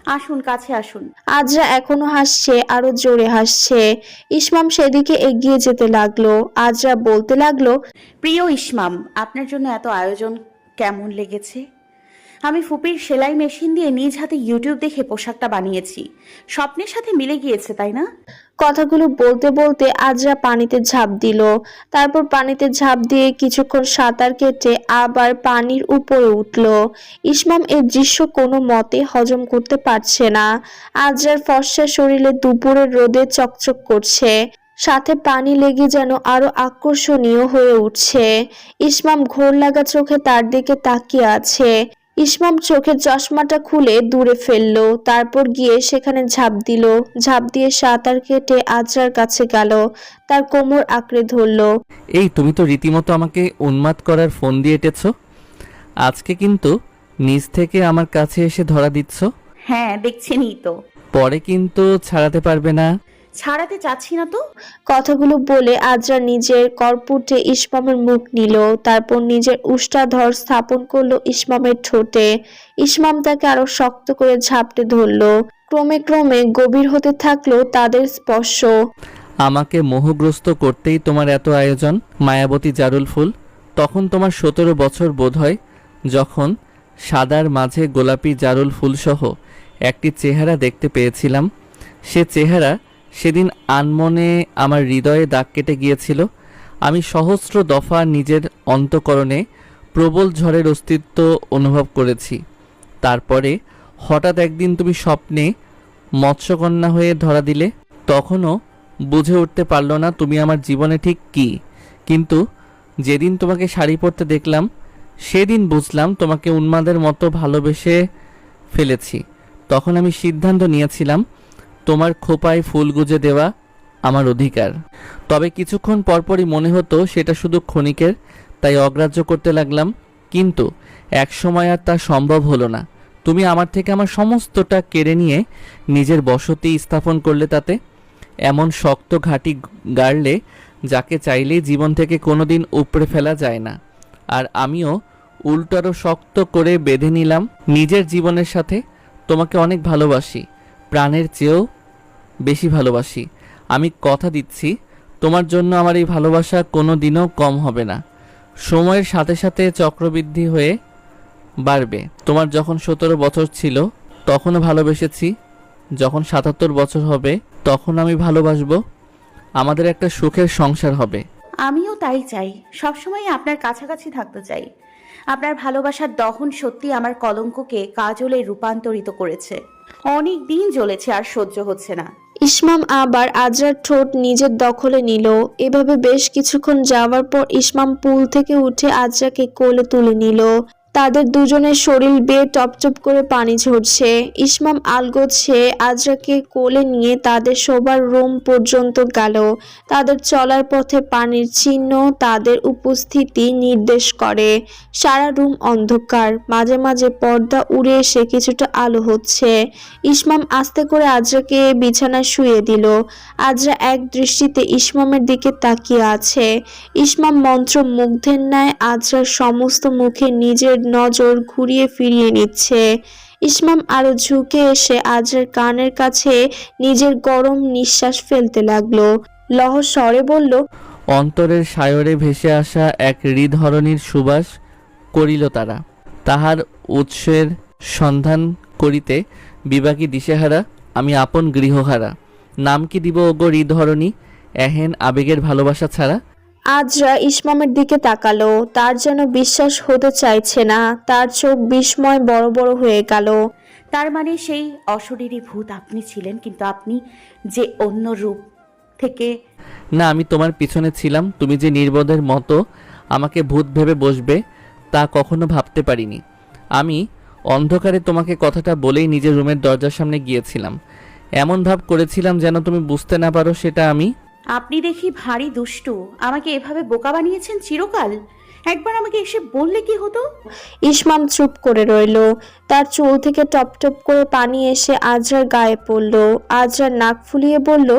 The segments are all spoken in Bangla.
আসুন, কাছে আসুন। আজরা এখনো হাসছে, আরো জোরে হাসছে। ইসমাম সেদিকে এগিয়ে যেতে লাগলো। আজরা বলতে লাগলো, প্রিয় ইসমাম, আপনার জন্য এত আয়োজন কেমন লেগেছে? আমি ফুপির সেলাই মেশিন দিয়ে নিজ হাতে ইউটিউব দেখে পোশাকটা বানিয়েছি। স্বপ্নের সাথে মিলে গিয়েছে, তাই না? কথাগুলো বলতে বলতে আজরা পানিতে ঝাঁপ দিল। তারপর পানিতে ঝাঁপ দিয়ে কিছুক্ষণ সাঁতার কেটে আবার পানির উপরে উঠল। ইসমাম এই দৃশ্য কোনো মতে হজম করতে পারছে না। আজরার ফর্সা শরীরে দুপুরের রোদে চকচক করছে, সাথে পানি লেগে যেন আরো আকর্ষণীয় হয়ে উঠছে। ইসমাম ঘোর লাগা চোখে তার দিকে তাকিয়ে আছে। ইসমাম চোখের চশমাটা খুলে দূরে ফেললো, তারপর গিয়ে সেখানে ঝাঁপ দিল। ঝাঁপ দিয়ে সাঁতার কেটে আজরার কাছে গেল, তার কোমর আঁকড়ে ধরলো। এই তুমি তো রীতিমতো আমাকে উন্মাদ করার ফোন দিয়ে এঁটেছো। আজকে কিন্তু নিজ থেকে আমার কাছে এসে ধরা দিচ্ছ। হ্যাঁ, দেখছেনই তো। পরে কিন্তু ছাড়াতে পারবে না। ছাড়াতে চাচ্ছি না তো। কথাগুলো বলে আজরা নিজের কর্পুটে ইসমামের মুখ নিল, তারপর নিজের উষ্টাধর স্থাপন করলো ইসমামের ঠোঁটে। ইসমাম তাকে আরো শক্ত করে ঝাপটে ধরলো। ক্রমে ক্রমে গভীর হতে থাকলো তাদের স্পর্শ। আমাকে মোহগ্রস্ত করতেই তোমার এত আয়োজন, মায়াবতী জারুল ফুল। তখন তোমার 17 বছর বোধ হয়, যখন সাদার মাঝে গোলাপি জারুল ফুলসহ একটি চেহারা দেখতে পেয়েছিলাম। সে চেহারা সেদিন আনমনে আমার হৃদয়ে দাগ কেটে গিয়েছিল। আমি সহস্র দফা নিজের অন্তঃকরণে প্রবল ঝড়ের অস্তিত্ব অনুভব করেছি। তারপরে হঠাৎ একদিন তুমি স্বপ্নে মৎস্যকন্যা হয়ে ধরা দিলে। তখনও বুঝে উঠতে পারলো না তুমি আমার জীবনে ঠিক কী, কিন্তু যেদিন তোমাকে শাড়ি পরতে দেখলাম সেদিন বুঝলাম তোমাকে উন্মাদের মতো ভালোবেসে ফেলেছি। তখন আমি সিদ্ধান্ত নিয়েছিলাম তোমার খোপায় ফুল গুজে দেওয়া আমার অধিকার। তবে কিছুক্ষণ পরপরই মনে হতো সেটা শুধু ক্ষণিকের, তাই অগ্রাহ্য করতে লাগলাম। কিন্তু এক সময় আর তা সম্ভব হলো না। তুমি আমার থেকে আমার সমস্তটা কেড়ে নিয়ে নিজের বসতি স্থাপন করলে, তাতে এমন শক্ত ঘাঁটি গাড়লে যাকে চাইলেই জীবন থেকে কোনোদিন উপড়ে ফেলা যায় না। আর আমিও উল্টারও শক্ত করে বেঁধে নিলাম নিজের জীবনের সাথে। তোমাকে অনেক ভালোবাসি, প্রাণের চেয়েও বেশি ভালোবাসি। আমি কথা দিচ্ছি তোমার জন্য আমার এই ভালোবাসা কোনো দিনও কম হবে না। সময়ের সাথে সাথে চক্রবৃদ্ধি হয়ে বাড়বে। তোমার যখন 17 বছর ছিল তখনও ভালোবেসেছি, যখন 77 বছর হবে তখন আমি ভালোবাসবো। আমাদের একটা সুখের সংসার হবে। আমিও তাই চাই, সবসময় আপনার কাছাকাছি থাকতে চাই। আপনার ভালোবাসার দহন সত্যি আমার কলঙ্ককে কাজলে রূপান্তরিত করেছে। অনেক দিন জ্বলেছে, আর সহ্য হচ্ছে না। ইসমাম আবার আজরার ঠোঁট নিজের দখলে নিল। এভাবে বেশ কিছুক্ষণ যাওয়ার পর ইসমাম পুল থেকে উঠে আজরাকে কোলে তুলে নিল। তাদের দুজনের শরীর বেয়ে টপটপ করে পানি ঝরছে। ইসমাম আলগোছে আজরাকে কোলে নিয়ে তাদের শোবার রুম পর্যন্ত গেল। তাদের চলার পথে পানির চিহ্ন তাদের উপস্থিতি নির্দেশ করে। সারা রুম অন্ধকার, মাঝে মাঝে পর্দা উড়ে এসে কিছুটা আলো হচ্ছে। ইসমাম আস্তে করে আজরাকে বিছানায় শুয়ে দিল। আজরা এক দৃষ্টিতে ইসমামের দিকে তাকিয়ে আছে। ইসমাম মন্ত্রমুগ্ধের ন্যায় আজরার সমস্ত মুখে নিজের নজর ঘুরিয়ে ফিরিয়ে নিচ্ছে। ইসমাম আরো ঝুঁকে এসে আজরার কানের কাছে নিজের গরম নিঃশ্বাস ফেলতে লাগলো। লহ স্বরে বলল, অন্তরের সায়রে ভেসে আসা এক হৃদহরণীর সুবাস করিল তারা। তাহার উৎসের সন্ধান করিতে বিবাকী দিশেহারা, আমি আপন গৃহহারা। নাম কি দিব ওগো হৃদহরণী, এহেন আবেগের ভালোবাসা ছাড়া? আজরা ইসমামের দিকে তাকালো। তার যেন বিশ্বাস হতে চাইছে না। তার চোখ বিস্ময় বড় বড় হয়ে গেল। তার মানে সেই অশরীরী ভূত আপনি ছিলেন, কিন্তু আপনি যে অন্য রূপ থেকে। না, আমি তোমার পিছনে ছিলাম। তুমি যে নির্বোধের মতো আমাকে ভূত ভেবে বসবে তা কখনো ভাবতে পারিনি। আমি অন্ধকারে তোমাকে কথাটা বলেই নিজের রুমের দরজার সামনে গিয়েছিলাম। এমন ভাব করেছিলাম যেন তুমি বুঝতে না পারো সেটা আমি। আপনি দেখি ভারী দুষ্টু। আমাকে এভাবে বোকা বানিয়েছেন চিরকাল। একবার আমাকে এসে বললে কি হতো? ইসমাম চুপ করে রইল। তার চুল থেকে টপ টপ করে পানি এসে আজরার গায়ে পড়ল। আজরার নাক ফুলিয়ে বলল,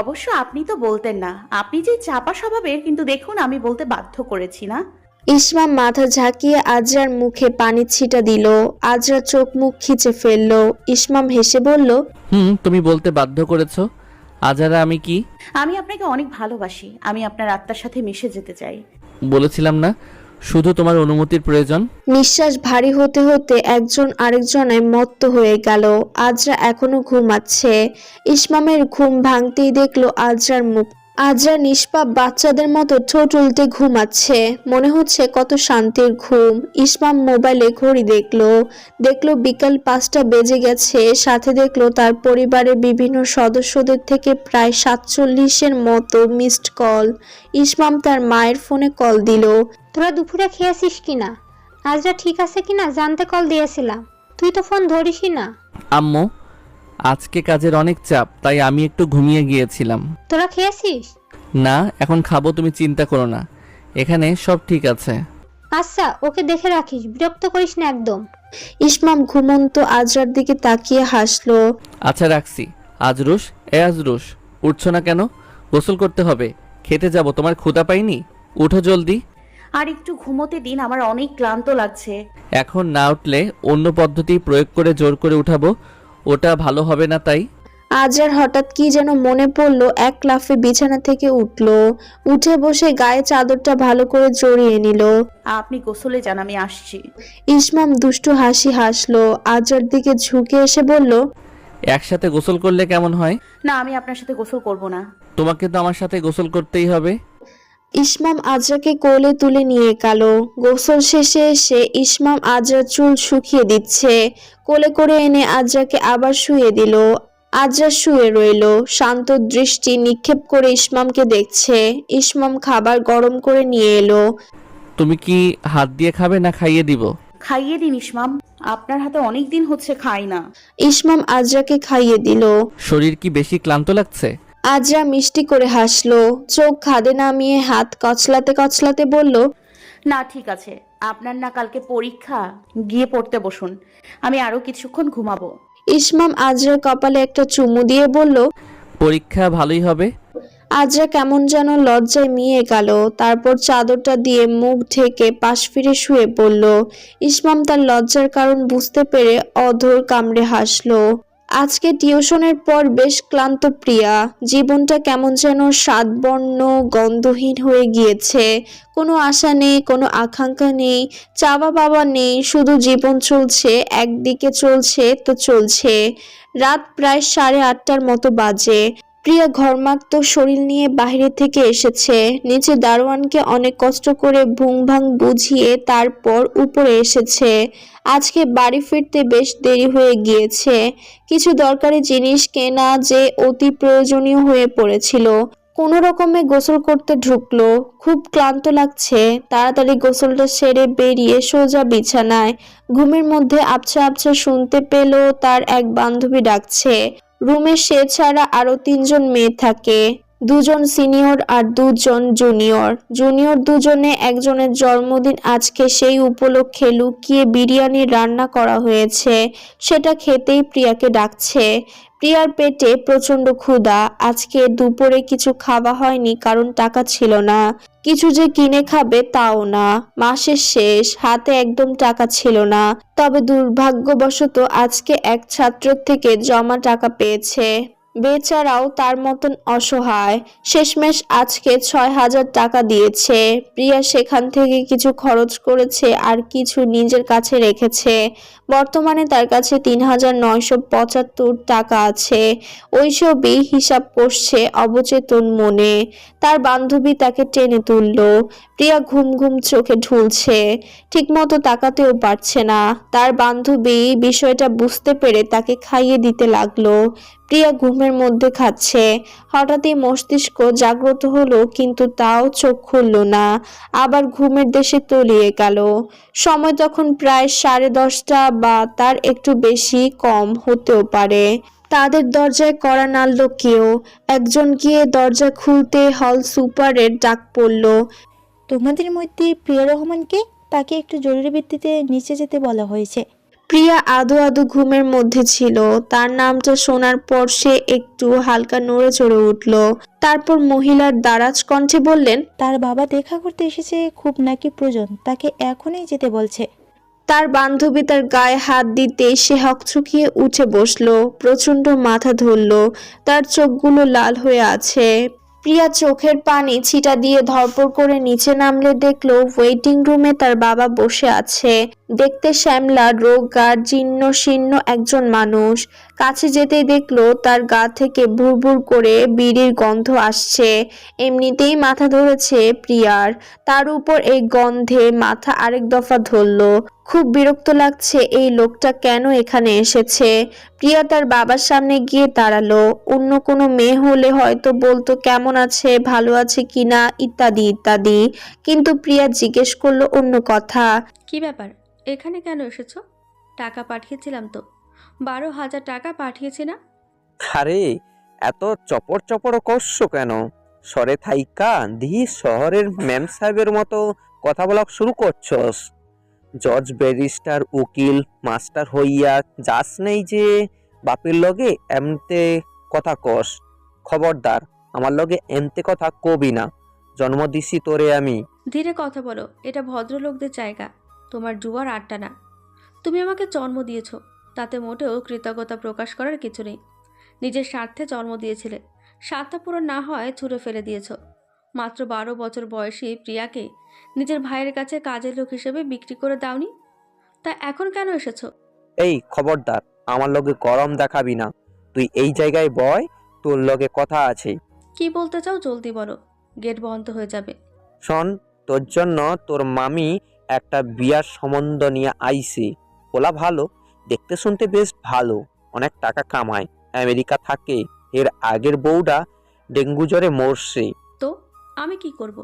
অবশ্য আপনি তো বলতেন না। আপনি যে চাপা স্বভাবের, কিন্তু দেখুন আমি বলতে বাধ্য করেছি না। ইসমাম মাথা ঝাঁকিয়ে আজরার মুখে পানির ছিটা দিল। আজরা চোখ মুখ খিচে ফেলল। ইসমাম হেসে বলল, তুমি বলতে বাধ্য করেছো। আজারা আমি কি আমি আপনাকে অনেক ভালোবাসি। আমি আপনার আত্মার সাথে মিশে যেতে চাই। বলেছিলাম না শুধু তোমার অনুমতির প্রয়োজন। নিঃশ্বাস ভারী হতে হতে একজন আরেকজনের মত্ত হয়ে গেল। আজরা এখনো ঘুমাচ্ছে। ইসমামের ঘুম ভাঙতেই দেখলো আজরার মুখ। আজরা নিষ্পাপ বাচ্চাদের মতো ঠোঁট উল্টে ঘুমাচ্ছে। মনে হচ্ছে কত শান্তির ঘুম। ইসমাম মোবাইলে ঘড়ি দেখলো বিকাল 5টা বেজে গেছে। সাথে দেখলো তার পরিবারের বিভিন্ন সদস্যদের থেকে প্রায় 47-এর মতো মিসড কল। ইসমাম তার মায়ের ফোনে কল দিল। তোরা দুপুরে খেয়েছিস কিনা, আজরা ঠিক আছে কিনা জানতে কল দিয়েছিলাম, তুই তো ফোন ধরিসই না। আম্মু, আজকে কাজের অনেক চাপ, তাই আমি একটু ঘুমিয়ে গিয়েছিলাম। তোরা খেয়েছিস? না, এখন খাবো, তুমি চিন্তা করো না, এখানে সব ঠিক আছে। আচ্ছা, ওকে দেখে রাখিস, বিরক্ত করিস না একদম। ইসমাম ঘুমন্ত আজরার দিকে তাকিয়ে হাসলো। আচ্ছা রাখছি। আজরুশ, আজরুশ, উঠছো না কেন? গোসল করতে হবে, খেতে যাব, তোমার ক্ষুধা পাইনি? উঠো জলদি। আর একটু ঘুমোতে দিন, আমার অনেক ক্লান্ত লাগছে। এখন না উঠলে অন্য পদ্ধতি প্রয়োগ করে জোর করে উঠাবো, ওটা ভালো হবে না। তাই আজরার হঠাৎ কি যেন মনে পড়লো। এক লাফে বিছানা থেকে উঠে বসে গায়ে চাদরটা ভালো করে জড়িয়ে নিল। আপনি গোসলে যান, আমি আসছি। ইসমাম দুষ্টু হাসি হাসলো। আজরার দিকে ঝুঁকে এসে বলল, একসাথে গোসল করলে কেমন হয়? না, আমি আপনার সাথে গোসল করব না। তোমাকে তো আমার সাথে গোসল করতেই হবে। ইসমাম আজরাকে কোলে তুলে নিয়ে গেল। গোসল শেষে এসে ইসমাম আজরার চুল শুকিয়ে দিচ্ছে। কোলে করে এনে আজরাকে আবার শুয়ে দিল। আজরা শুয়ে রইল, শান্ত দৃষ্টি নিক্ষেপ করে ইসমামকে দেখছে। ইসমাম খাবার গরম করে নিয়ে এলো। তুমি কি হাত দিয়ে খাবে না খাইয়ে দিব? খাইয়ে দিন ইসমাম, আপনার হাতে অনেক দিন হচ্ছে খাই না। ইসমাম আজরাকে খাইয়ে দিল। শরীর কি বেশি ক্লান্ত লাগছে? আজরা মিষ্টি করে হাসলো। চোখ খাদে নামিয়ে হাত কচলাতে কচলাতে বলল, না ঠিক আছে, আপনার না কালকে পরীক্ষা, গিয়ে পড়তে বসুন, আমি আরো কিছুক্ষণ ঘুমাবো। ইসমাম আজরার কপালে একটা চুমু দিয়ে বলল, পরীক্ষা ভালোই হবে। আজরা কেমন যেন লজ্জায় মিয়ে গেল। তারপর চাদরটা দিয়ে মুখ ঢেকে পাশ ফিরে শুয়ে পড়ল। ইসমাম তার লজ্জার কারণ বুঝতে পেরে অধর কামড়ে হাসলো। আজকে টিউশনের পর বেশ ক্লান্ত প্রিয়া। জীবনটা কেমন যেন স্বাদবর্ণ গন্ধহীন হয়ে গিয়েছে। কোনো আশা নেই, কোনো আকাঙ্ক্ষা নেই, চাওয়া পাওয়া নেই, শুধু জীবন চলছে, একদিকে চলছে তো চলছে। রাত প্রায় 8:30টার মতো বাজে। প্রিয়া ঘর্মাক্ত শরীর নিয়ে বাইরে থেকে এসেছে। নিচে দারোয়ানকে অনেক কষ্ট করে ভুংভাং বুঝিয়ে তারপর উপরে এসেছে। আজকে বাড়ি ফিরতে বেশ দেরি হয়ে গিয়েছে। কিছু দরকারি জিনিস কেনা যে অতি প্রয়োজনীয় হয়ে পড়েছিল। কোনো রকমে গোসল করতে ঢুকলো। খুব ক্লান্ত লাগছে। তাড়াতাড়ি গোসলটা সেরে বেরিয়ে সোজা বিছানায়। ঘুমের মধ্যে আবছা আবছা শুনতে পেল তার এক বান্ধবী ডাকছে। রুমে সে ছাড়া আরো 3জন মেয়ে থাকে, 2জন সিনিয়র আর 2জন জুনিয়র। জুনিয়র দুজনে একজনের জন্মদিন আজকে, সেই উপলক্ষে লুকিয়ে বিরিয়ানি রান্না করা হয়েছে, সেটা খেতেই প্রিয়াকে ডাকছে। প্রিয়ার পেটে প্রচন্ড ক্ষুধা। আজকে দুপুরে কিছু খাওয়া হয়নি কারণ টাকা ছিল না। কিছু যে কিনে খাবে তাও না। মাসের শেষ, হাতে একদম টাকা ছিল না। তবে দুর্ভাগ্যবশত আজকে এক ছাত্রের থেকে জমা টাকা পেয়েছে। বেচারাও তার মতন অসহায়। শেষমেশ আজকে 6,000 টাকা দিয়েছে। প্রিয়া সেখান থেকে কিছু খরচ করেছে আর কিছু নিজের কাছে রেখেছে। বর্তমানে তার কাছে 3,975 টাকা আছে। ওইসবই হিসাব করছে অবচেতন মনে। তার বান্ধবী তাকে টেনে তুলল। প্রিয়া ঘুম ঘুম চোখে ঢুলছে, ঠিকমতো তাকাতেও পারছে না। তার বান্ধবী বিষয়টা বুঝতে পেরে তাকে খাইয়ে দিতে লাগলো। প্রিয়া ঘুমের মধ্যে খাচ্ছে। হঠাৎই মস্তিষ্ক জাগ্রত হলো, কিন্তু তাও চোখ খুলল না। আবার ঘুমের দেশে তলিয়ে গেল। সময় তখন প্রায় 10:30 বা তার একটু বেশি কম হতেও পারে। তাদের দরজায় কড়া নাড়ল কেউ। একজন গিয়ে দরজা খুলতে হল সুপারের ডাক পড়ল। তোমাদের মধ্যে প্রিয়া রহমানকে, তাকে একটু জরুরি ভিত্তিতে নিচে যেতে বলা হয়েছে। প্রিয়া আদো আদো ঘুমের মধ্যে ছিল। তার নামটা শোনার পর সে একটু হালকা নড়ে চড়ে উঠল। তারপর মহিলার দারাজ কণ্ঠে বললেন, তার বাবা দেখা করতে এসেছে, খুব নাকি প্রয়োজন, তাকে এখনই যেতে বলছে। তার বান্ধবী তার গায়ে হাত দিতে সে হকচকিয়ে উঠে বসলো। প্রচন্ড মাথা ধরল, তার চোখগুলো লাল হয়ে আছে। প্রিয়া চোখের পানি ছিটা দিয়ে ধরপড় করে নিচে নামলে দেখলো ওয়েটিং রুমে তার বাবা বসে আছে। দেখতে শ্যামলা, রোগা, জীর্ণ শীর্ণ একজন মানুষ। কাছে যেতেই দেখলো তার গা থেকে ভুরভুর করে বিড়ির গন্ধ আসছে। এমনিতেই মাথা ধরেছে প্রিয়ার, তার উপর এই গন্ধে মাথা আরেক দফা ধরলো। খুব বিরক্ত লাগছে এই লোকটা কেন এখানে এসেছে। প্রিয়া তার বাবার সামনে গিয়ে দাঁড়ালো। অন্য কোনো মেয়ে হলে হয়তো বলতো কেমন আছে, ভালো আছে কিনা, ইত্যাদি ইত্যাদি, কিন্তু প্রিয়া জিজ্ঞেস করলো অন্য কথা। কি ব্যাপার, এখানে কেন এসেছো? টাকা পাঠিয়েছিলাম তো, 12,000 টাকা পাঠিয়েছি না? আরে এত চপর চপর করছো কেন? সরে থাইকা দিহি শহরের ম্যাম সাহেবের মতো কথা বলা শুরু করছস। জজ, ব্যারিস্টার, উকিল, মাস্টার হইয়া যাস নেই যে বাপের লগে এমতে কথা কস। খবরদার, আমার লগে এমতে কথা কবি না। জন্ম দিছি তোরে আমি। ধীরে কথা বলো, এটা ভদ্রলোকদের জায়গা, তোমার জুয়ার আড্ডা না। তুমি আমাকে জন্ম দিয়েছো, তাতে মোটেও কৃতজ্ঞতা প্রকাশ করার কিছু নেই। নিজের স্বার্থে জন্ম দিয়েছিলে, স্বার্থ পূরণ না হয় ছুঁড়ে ফেলে দিয়েছো। মাত্র 12 বছর বয়সী প্রিয়াকে নিজের ভাইয়ের কাছে কাজের লোক হিসেবে বিক্রি করে দাওনি, তা এখন কেন এসেছো? এই খবরদার, আমার লগে গরম দেখাবি না। তুই এই জায়গায় বয়, তোর লগে কথা আছে। কি বলতে চাও জলদি বলো, গেট বন্ধ হয়ে যাবে। শোন, তোর জন্য তোর মামি একটা বিয়ার সম্বন্ধ নিয়ে আইছে। পোলা ভালো, দেখতে শুনতে বেশ ভালো, অনেক টাকা কামায়, আমেরিকা থাকে। এর আগের বউটা ডেঙ্গু জ্বরে মরছে। তো আমি কি করব?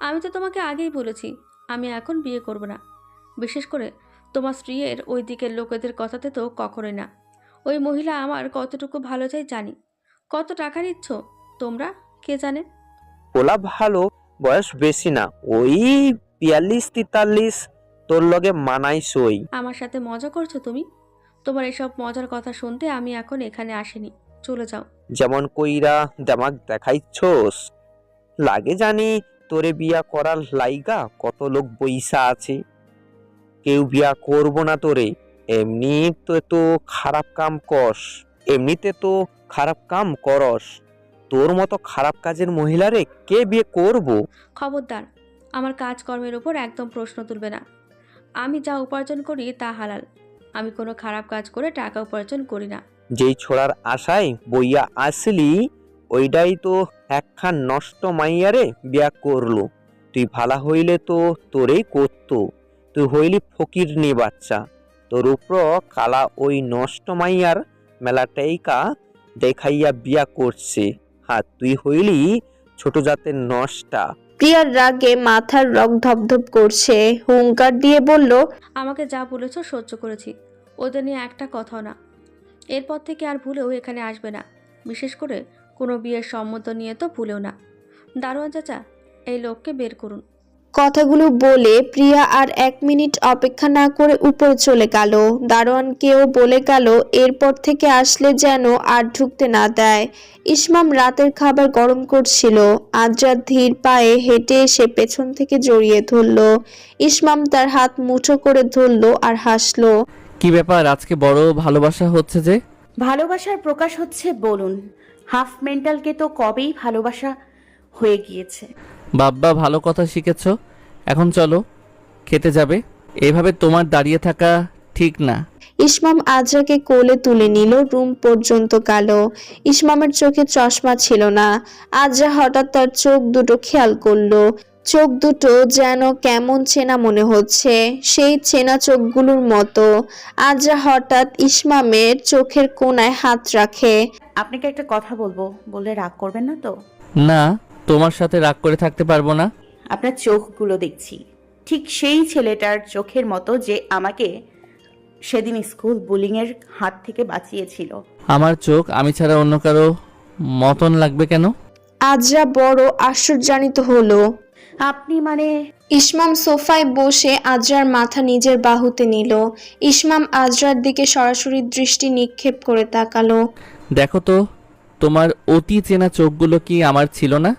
আমি তো তোমাকে আগেই বলেছি আমি এখন বিয়ে করব না। বিশেষ করে তোমার স্ত্রীর ওই দিকের লোকেদের কথাতে তো কখনোই না। ওই মহিলা আমার কতটুকু ভালো চাই জানি। কত টাকা নিচ্ছ তোমরা কে জানে। পোলা ভালো, বয়স বেশি না, ওই 42-43। তোর লগে মানাইছই। আমার সাথে মজা করছো তুমি? তোমার এসব মজার কথা শুনতে আমি এখন এখানে আসিনি, চলে যাও। যেমন কইরা দেমাগ দেখাইছস, লাগে জানি তোরে বিয়া করার লাইগা কত লোক বইসা আছে। কেউ বিয়া করবো না তোরে। এমনিতে তো খারাপ কাম করস, এমনিতে তো খারাপ কাম করস। তোর মতো খারাপ কাজের মহিলারে কে বিয়ে করবো? খবরদার, আমার কাজকর্মের উপর একদম প্রশ্ন তুলবে না। আমি যা উপার্জন করি তা হালাল। আমি কোনো খারাপ কাজ করে টাকা উপার্জন করি না। যেই ছোড়ার আশায় বইয়া আসলি, ওইটাই তো একখান নষ্ট মাইয়ারে বিয়া করলো। তুই ভালা হইলে তো তোরেই করতো। তুই হইলি ফকিরনি বাচ্চা। তোর উপর কালা ওই নষ্ট মাইয়ার মেলাটাইকা দেখাইয়া বিয়া করছে। হ্যাঁ, তুই হইলি ছোট জাতের নষ্টা। প্রিয়ার রাগে মাথার রগ ধপধপ করছে। হুঙ্কার দিয়ে বলল, আমাকে যা বলেছ সহ্য করেছি, ওদের নিয়ে একটা কথাও না। এরপর থেকে আর ভুলেও এখানে আসবে না। বিশেষ করে কোনো বিয়ের সম্মত নিয়ে তো ভুলেও না। দারোয়ান চাচা, এই লোককে বের করুন। কথাগুলো বলে প্রিয়া আর 1 মিনিট অপেক্ষা না করে উপরে চলে গেল। দারোয়ানকেও বলে গেল এরপর থেকে আসলে যেন আর ঢুকতে না দেয়। ইসমাম রাতের খাবার গরম করছিল। আজরা ধীর পায়ে হেঁটে এসে পেছন থেকে জড়িয়ে ধরল। ইসমাম তার হাত মুঠো করে ধরল আর হাসলো। কি ব্যাপার, আজকে বড় ভালোবাসা হচ্ছে যে? ভালোবাসার প্রকাশ হচ্ছে বলুন। হাফ মেন্টালকে তো কবেই ভালোবাসা হয়ে গিয়েছে। বাব্বা, ভালো কথা শিখেছো। এখন চলো, খেতে যাবে। এভাবে তোমার দাঁড়িয়ে থাকা ঠিক না। ইসমাম আজরাকে কোলে তুলে নিল। রুম পর্যন্ত গেল। ইসমামের চোখে চশমা ছিল না। আজরা হঠাৎ তার চোখ দুটো খেয়াল করলো। চোখ দুটো যেন কেমন চেনা মনে হচ্ছে, সেই চেনা চোখগুলোর মতো। আজরা হঠাৎ ইসমামের চোখের কোণায় হাত রাখে। আপনাকে একটা কথা বলবো, বললে রাগ করবেন না তো? না, তোমার সাথে রাগ করে থাকতে পারবো না। আপনার চোখগুলো দেখছি ঠিক সেই ছেলেটার চোখের মতো যে আমাকে সেদিন স্কুল বুলিংয়ের হাত থেকে বাঁচিয়েছিল। আমার চোখ আমি ছাড়া অন্য কারো মতন লাগবে কেন? আজরা বড় আশ্চর্যান্বিত হলো। আপনি মানে? ইসমাম সোফায় বসে আজরার মাথা নিজের বাহুতে নিল। ইসমাম আজরার দিকে সরাসরি দৃষ্টি নিক্ষেপ করে তাকালো। দেখো তো, তোমার অতি চেনা চোখগুলো কি আমার ছিল না?